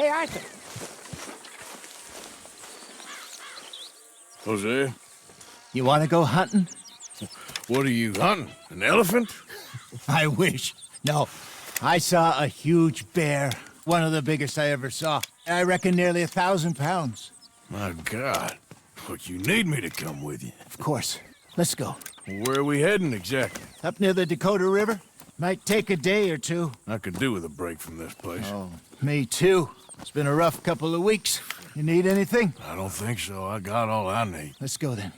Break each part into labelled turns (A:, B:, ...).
A: Hey, Arthur.
B: Jose,
A: You want to go hunting?
B: what are you hunting? An elephant?
A: I wish. No, I saw a huge bear. One of the biggest I ever saw. I reckon nearly 1,000 pounds.
B: My God. Look, you need me to come with you.
A: Of course. Let's go.
B: Where are we heading exactly?
A: Up near the Dakota River. Might take a day or two.
B: I could do with a break from this place.
A: Oh, me too. It's been a rough couple of weeks. You need anything?
B: I don't think so. I got all I need.
A: Let's go then.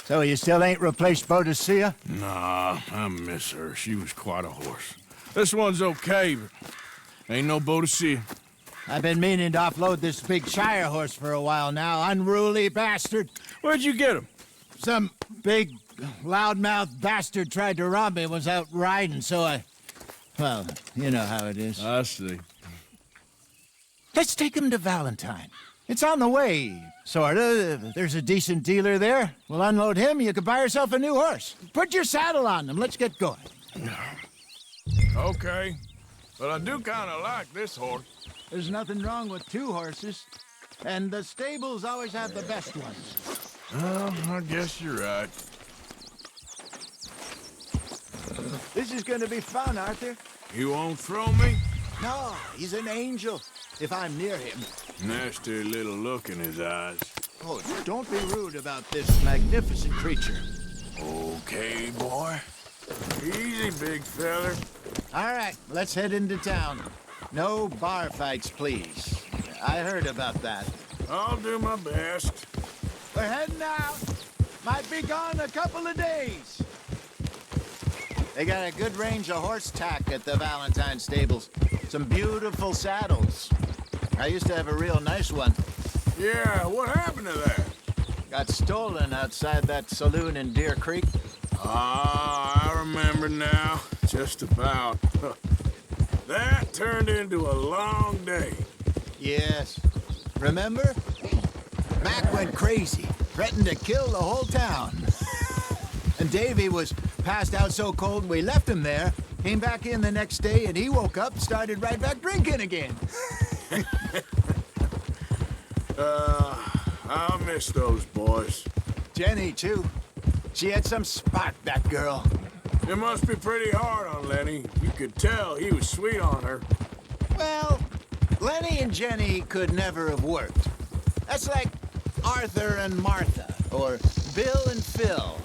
A: So you still ain't replaced Boadicea?
B: Nah, I miss her. She was quite a horse. This one's okay, but ain't no Boadicea.
A: I've been meaning to offload this big Shire horse for a while now. Unruly bastard.
B: Where'd you get him?
A: Some big, loudmouth bastard tried to rob me when I was out riding, so I... Well, you know how it is.
B: I see.
A: Let's take him to Valentine. It's on the way, sorta. There's a decent dealer there. We'll unload him, you can buy yourself a new horse. Put your saddle on him, let's get going.
B: Okay. But I do kind of like this horse.
A: There's nothing wrong with two horses. And the stables always have the best ones.
B: Well, I guess you're right.
A: This is gonna be fun, Arthur.
B: You won't throw me?
A: No, he's an angel, if I'm near him.
B: Nasty little look in his eyes.
A: Oh, don't be rude about this magnificent creature.
B: Okay, boy. Easy, big feller.
A: All right, let's head into town. No bar fights, please. I heard about that.
B: I'll do my best.
A: We're heading out. Might be gone a couple of days. They got a good range of horse tack at the Valentine stables. Some beautiful saddles. I used to have a real nice one.
B: Yeah, what happened to that?
A: Got stolen outside that saloon in Deer Creek.
B: Ah, I remember now. Just about. That turned into a long day.
A: Yes. Remember? Mac went crazy, threatened to kill the whole town. And Davy was passed out so cold we left him there, came back in the next day, and he woke up and started right back drinking again.
B: I'll miss those boys.
A: Jenny, too. She had some spot, that girl.
B: It must be pretty hard on Lenny. You could tell he was sweet on her.
A: Well, Lenny and Jenny could never have worked. That's like Arthur and Martha, or Bill and Phil.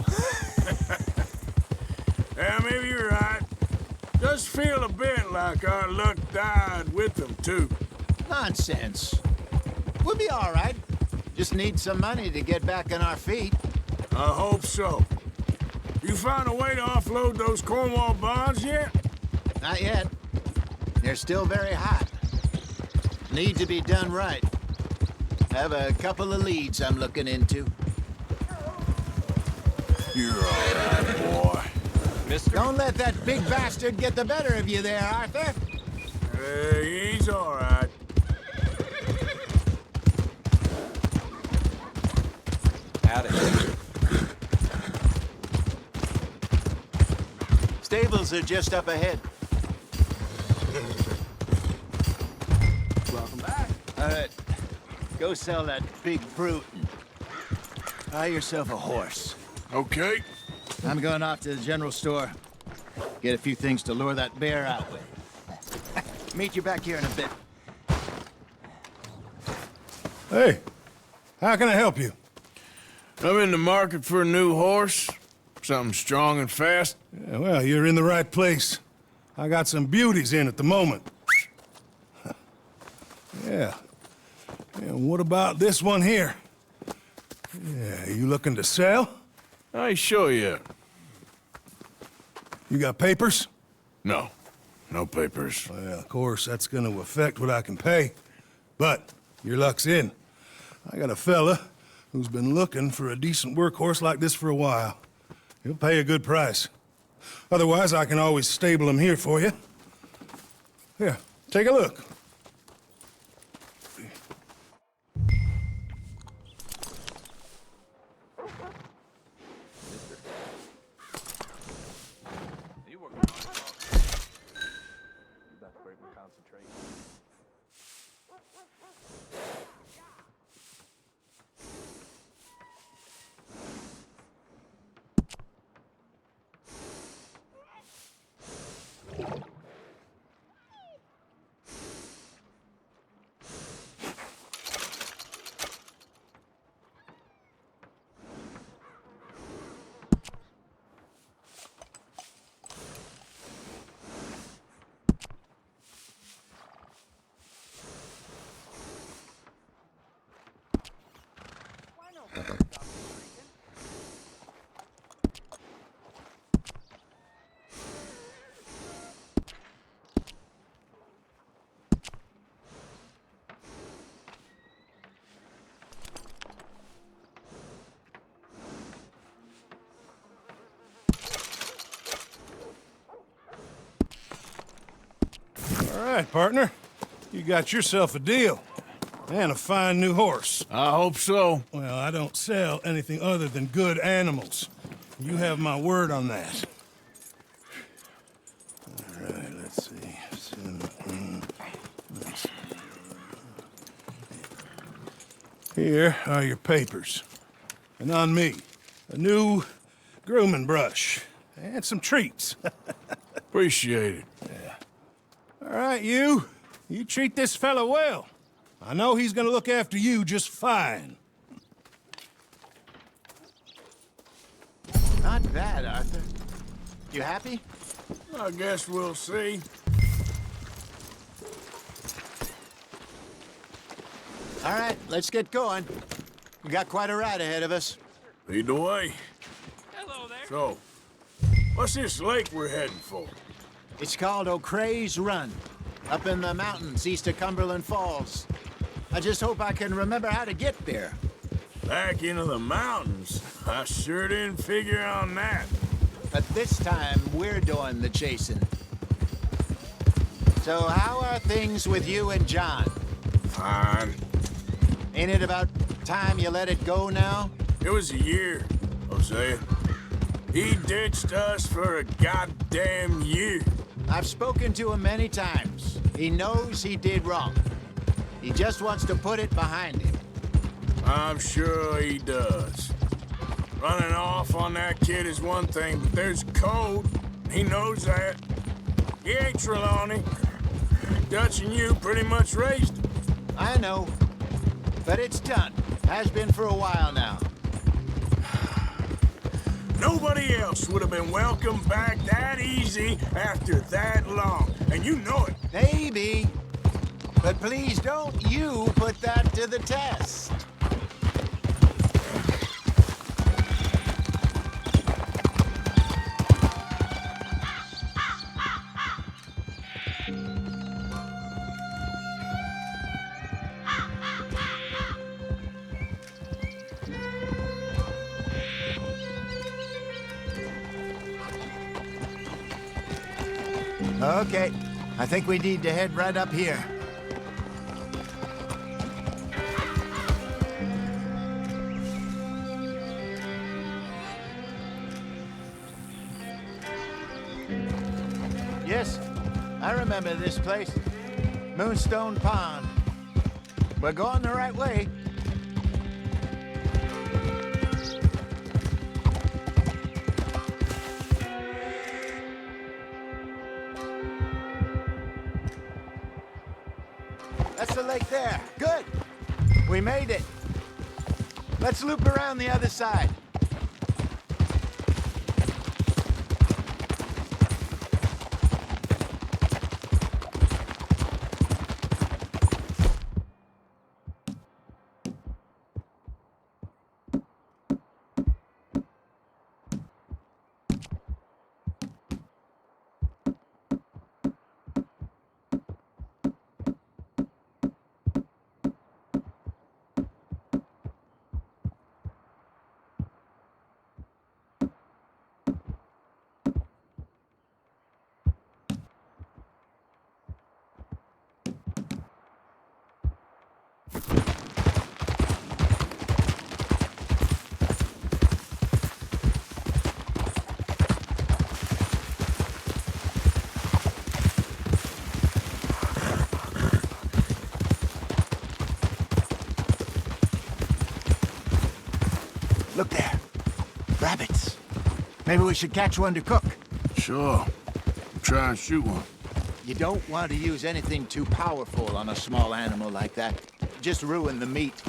B: Yeah, maybe you're right. Just feel a bit like our luck died with them, too.
A: Nonsense. We'll be all right. Just need some money to get back on our feet.
B: I hope so. You found a way to offload those Cornwall bonds yet?
A: Not yet. They're still very hot. Need to be done right. Have a couple of leads I'm looking into.
B: You're all right, boy.
C: Mister?
A: Don't let that big bastard get the better of you there, Arthur.
B: Hey, he's all right.
C: Howdy.
A: Stables are just up ahead.
C: Welcome back.
A: All right. Go sell that big brute and buy yourself a horse.
B: Okay.
A: I'm going off to the general store. Get a few things to lure that bear out with. Meet you back here in a bit.
D: Hey, how can I help you?
B: I'm in the market for a new horse. Something strong and fast.
D: Yeah, well, you're in the right place. I got some beauties in at the moment. Yeah. And what about this one here? Yeah, you looking to sell?
B: I ain't sure yet.
D: You got papers?
B: No. No papers.
D: Well, of course, that's gonna affect what I can pay. But your luck's in. I got a fella who's been looking for a decent workhorse like this for a while. He'll pay a good price. Otherwise, I can always stable him here for you. Here, take a look.
C: You working on it? You about to break my concentration.
D: All right, partner. You got yourself a deal. And a fine new horse.
B: I hope so.
D: Well, I don't sell anything other than good animals. You have my word on that. All right, let's see. Here are your papers. And on me, a new grooming brush and some treats.
B: Appreciate it.
D: All right, you treat this fella well. I know he's gonna look after you just fine.
A: Not bad, Arthur. You happy?
B: I guess we'll see.
A: All right, let's get going. We got quite a ride ahead of us.
B: Lead the way.
C: Hello there.
B: So, what's this lake we're heading for?
A: It's called O'Creagh's Run, up in the mountains east of Cumberland Falls. I just hope I can remember how to get there.
B: Back into the mountains? I sure didn't figure on that.
A: But this time, we're doing the chasing. So how are things with you and John?
B: Fine.
A: Ain't it about time you let it go now?
B: It was a year, Hosea. He ditched us for a goddamn year.
A: I've spoken to him many times. He knows he did wrong. He just wants to put it behind him.
B: I'm sure he does. Running off on that kid is one thing, but there's code. He knows that. He ain't Trelawney. Dutch and you pretty much raised him.
A: I know. But it's done. Has been for a while now.
B: Nobody else would have been welcomed back that easy after that long. And you know it.
A: Maybe. But please don't you put that to the test. Okay, I think we need to head right up here. Yes, I remember this place. Moonstone Pond. We're going the right way. That's the lake there. Good. We made it. Let's loop around the other side. Look there. Rabbits. Maybe we should catch one to cook.
B: Sure. Try and shoot one.
A: You don't want to use anything too powerful on a small animal like that. Just ruin the meat.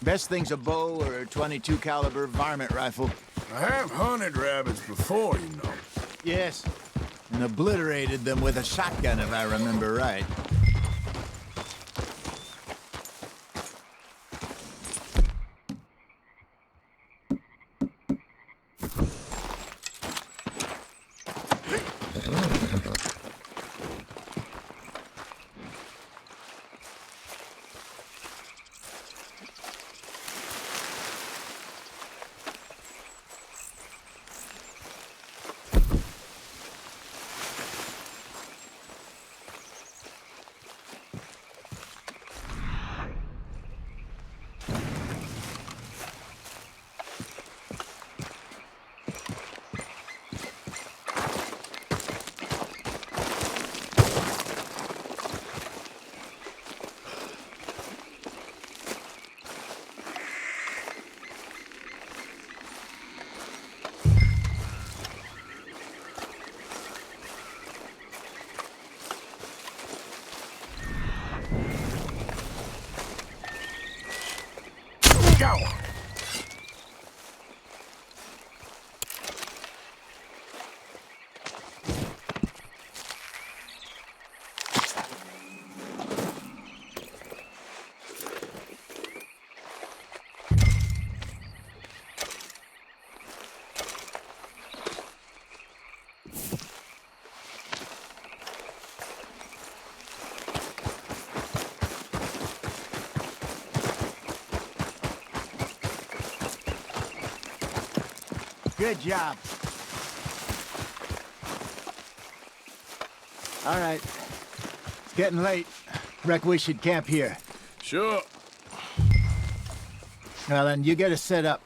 A: Best thing's a bow or a .22 caliber varmint rifle.
B: I have hunted rabbits before, you know.
A: Yes. And obliterated them with a shotgun, if I remember right.
B: Go!
A: Good job. All right. It's getting late. Reckon we should camp here.
B: Sure.
A: Well, then you get us set up.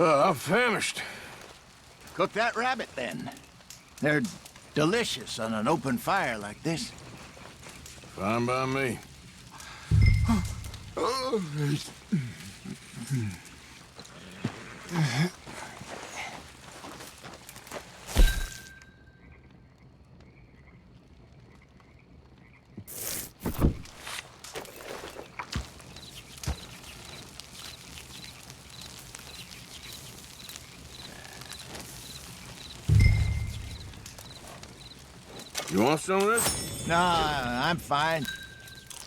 B: I'm famished.
A: Cook that rabbit, then. They're delicious on an open fire like this.
B: Fine by me. You want some of this?
A: No, I'm fine.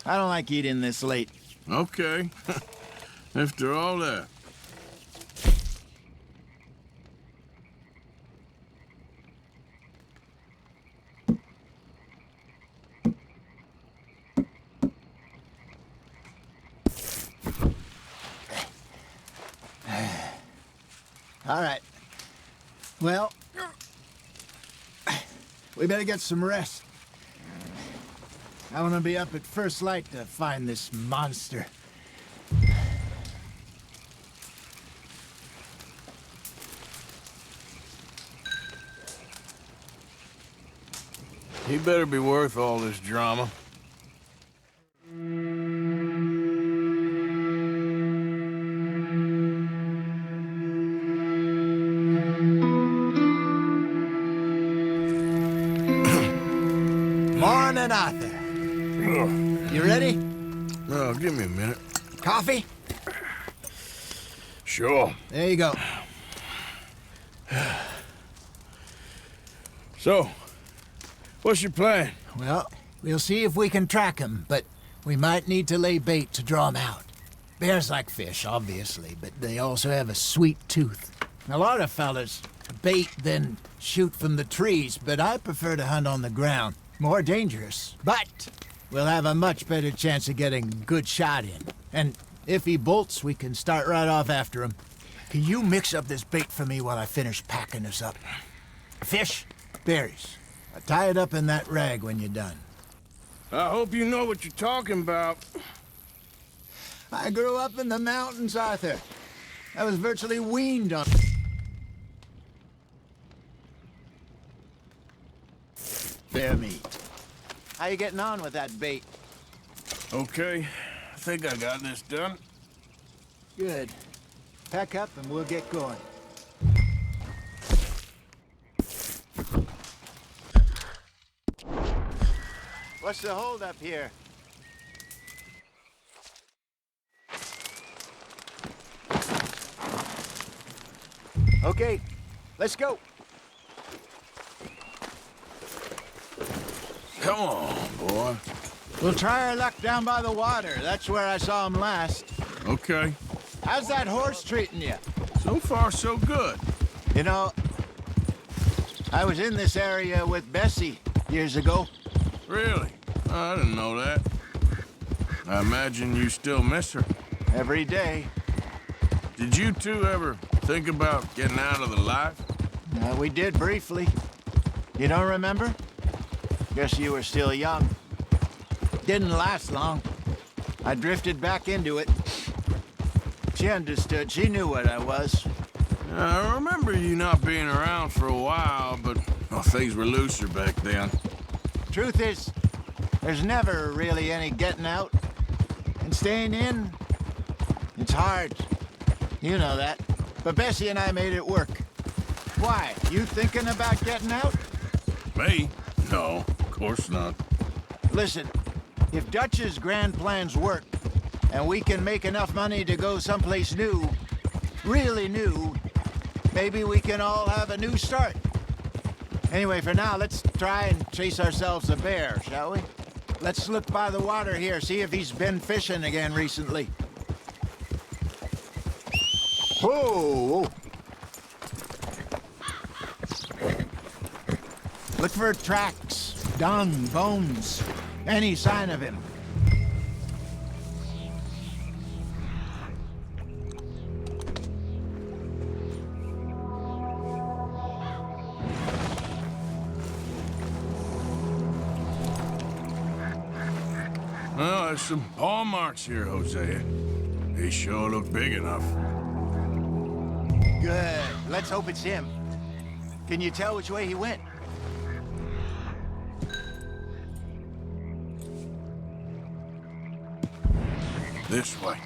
A: I don't like eating this late.
B: Okay. After all that.
A: All right. Well, we better get some rest. I want to be up at first light to find this monster.
B: He better be worth all this drama.
A: Morning, Arthur. You ready?
B: Oh, give me a minute.
A: Coffee?
B: Sure.
A: There you go.
B: So, what's your plan?
A: Well, we'll see if we can track him, but we might need to lay bait to draw him out. Bears like fish, obviously, but they also have a sweet tooth. A lot of fellas bait, then shoot from the trees, but I prefer to hunt on the ground. More dangerous, but we'll have a much better chance of getting a good shot in. And if he bolts, we can start right off after him. Can you mix up this bait for me while I finish packing this up? Fish, berries. Tie it up in that rag when you're done.
B: I hope you know what you're talking about.
A: I grew up in the mountains, Arthur. I was virtually weaned on bear meat. How you getting on with that bait?
B: Okay, I think I got this done.
A: Good. Pack up and we'll get going. What's the holdup here? Okay, let's go.
B: Come on, boy.
A: We'll try our luck down by the water. That's where I saw him last.
B: Okay.
A: How's that horse treating you?
B: So far, so good.
A: You know, I was in this area with Bessie years ago.
B: Really? I didn't know that. I imagine you still miss her.
A: Every day.
B: Did you two ever think about getting out of the life?
A: We did briefly. You don't remember? Guess you were still young. Didn't last long. I drifted back into it. She understood. She knew what I was.
B: I remember you not being around for a while, but well, things were looser back then.
A: Truth is, there's never really any getting out. And staying in, It's hard. You know that. But Bessie and I made it work. Why? You thinking about getting out?
B: Me? No, of course not.
A: Listen, if Dutch's grand plans work, and we can make enough money to go someplace new, really new, maybe we can all have a new start. Anyway, for now, let's try and chase ourselves a bear, shall we? Let's look by the water here, see if he's been fishing again recently. Whoa! Look for tracks, dung, bones, any sign of him.
B: Well, there's some paw marks here, Hosea. They sure look big enough.
A: Good. Let's hope it's him. Can you tell which way he went?
B: This way.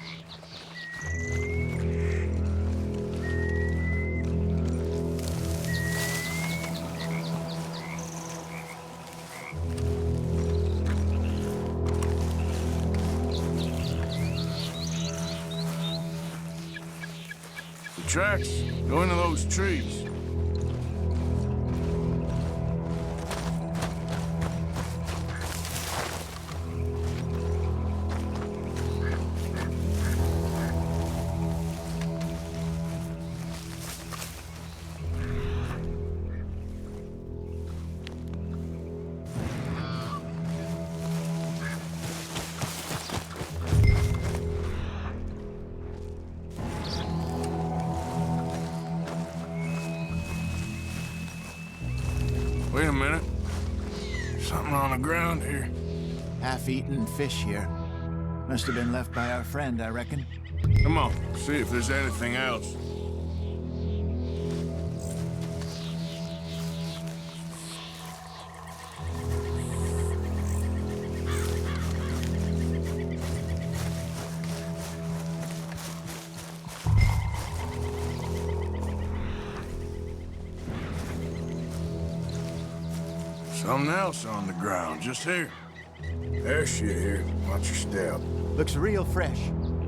B: The tracks go into those trees. Wait a minute. Something on the ground here.
A: Half-eaten fish here. Must have been left by our friend, I reckon.
B: Come on, see if there's anything else. Something else on the ground, just here. There's shit here. Watch your step.
A: Looks real fresh.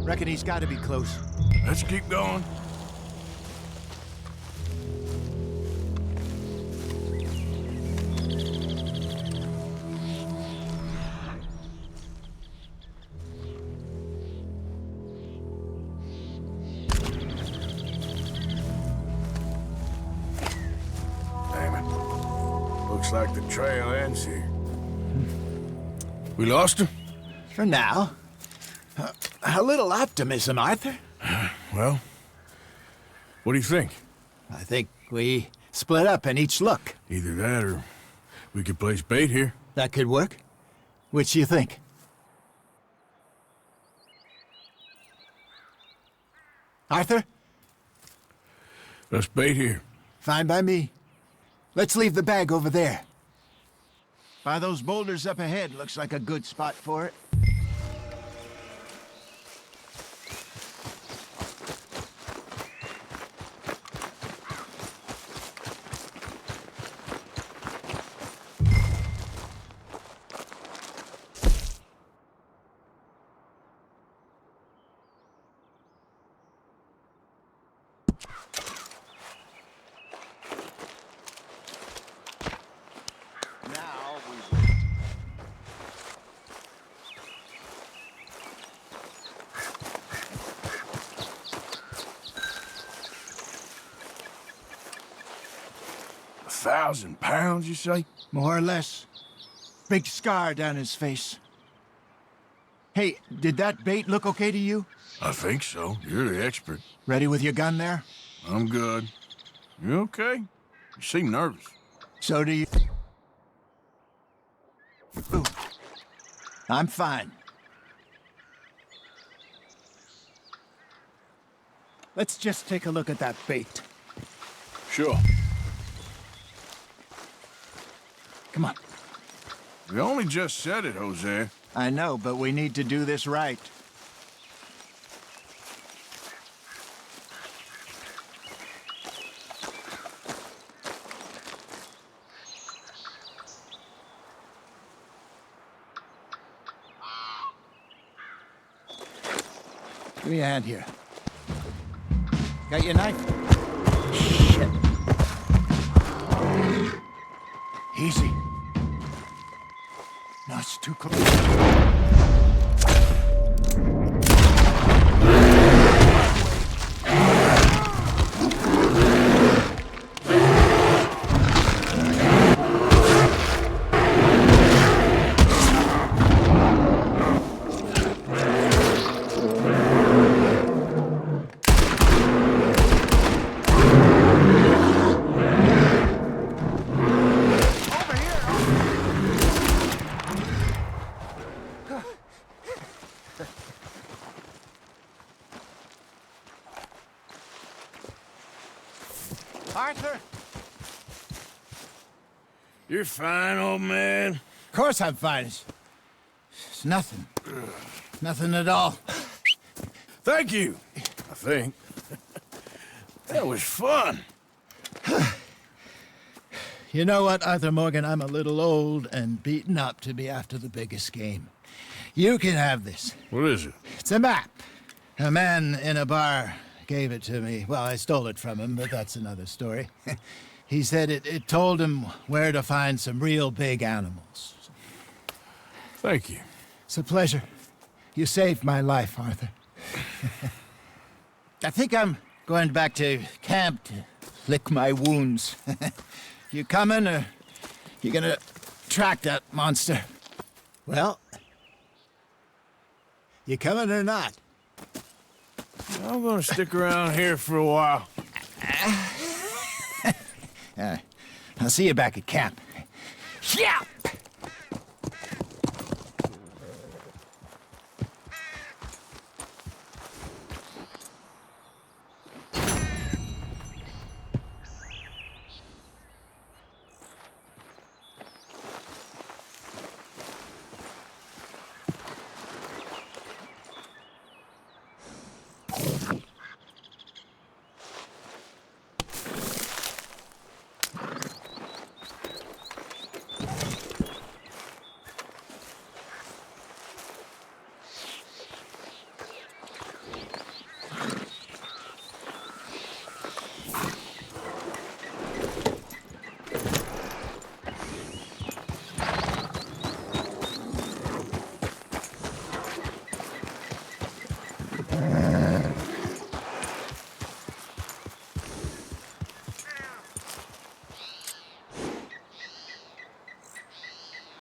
A: Reckon he's got to be close.
B: Let's keep going. Damn it. Looks like the trail ends here. We lost him?
A: For now. A little optimism, Arthur.
B: Well, what do you think?
A: I think we split up and each look.
B: Either that or we could place bait here.
A: That could work. Which you think? Arthur?
B: Let's bait here.
A: Fine by me. Let's leave the bag over there. By those boulders up ahead, looks like a good spot for it. Now we wait.
B: £1,000, you say?
A: More or less. Big scar down his face. Hey, did that bait look okay to you?
B: I think so. You're the expert.
A: Ready with your gun there?
B: I'm good. You okay? You seem nervous.
A: So do you. Ooh. I'm fine. Let's just take a look at that bait.
B: Sure.
A: Come on.
B: We only just said it, Jose.
A: I know, but we need to do this right. Give me a hand here. Got your knife? Shit. Easy. No, it's too close. Arthur?
B: You're fine, old man.
A: Of course I'm fine. It's nothing. Nothing at all.
B: Thank you, I think. That was fun.
A: You know what, Arthur Morgan? I'm a little old and beaten up to be after the biggest game. You can have this.
B: What is it?
A: It's a map. A man in a bar gave it to me. Well, I stole it from him, but that's another story. He said it told him where to find some real big animals.
B: Thank you.
A: It's a pleasure. You saved my life, Arthur. I think I'm going back to camp to lick my wounds. You coming, or you gonna track that monster? Well, you coming or not?
B: I'm gonna stick around here for a while.
A: I'll see you back at camp. Yeah!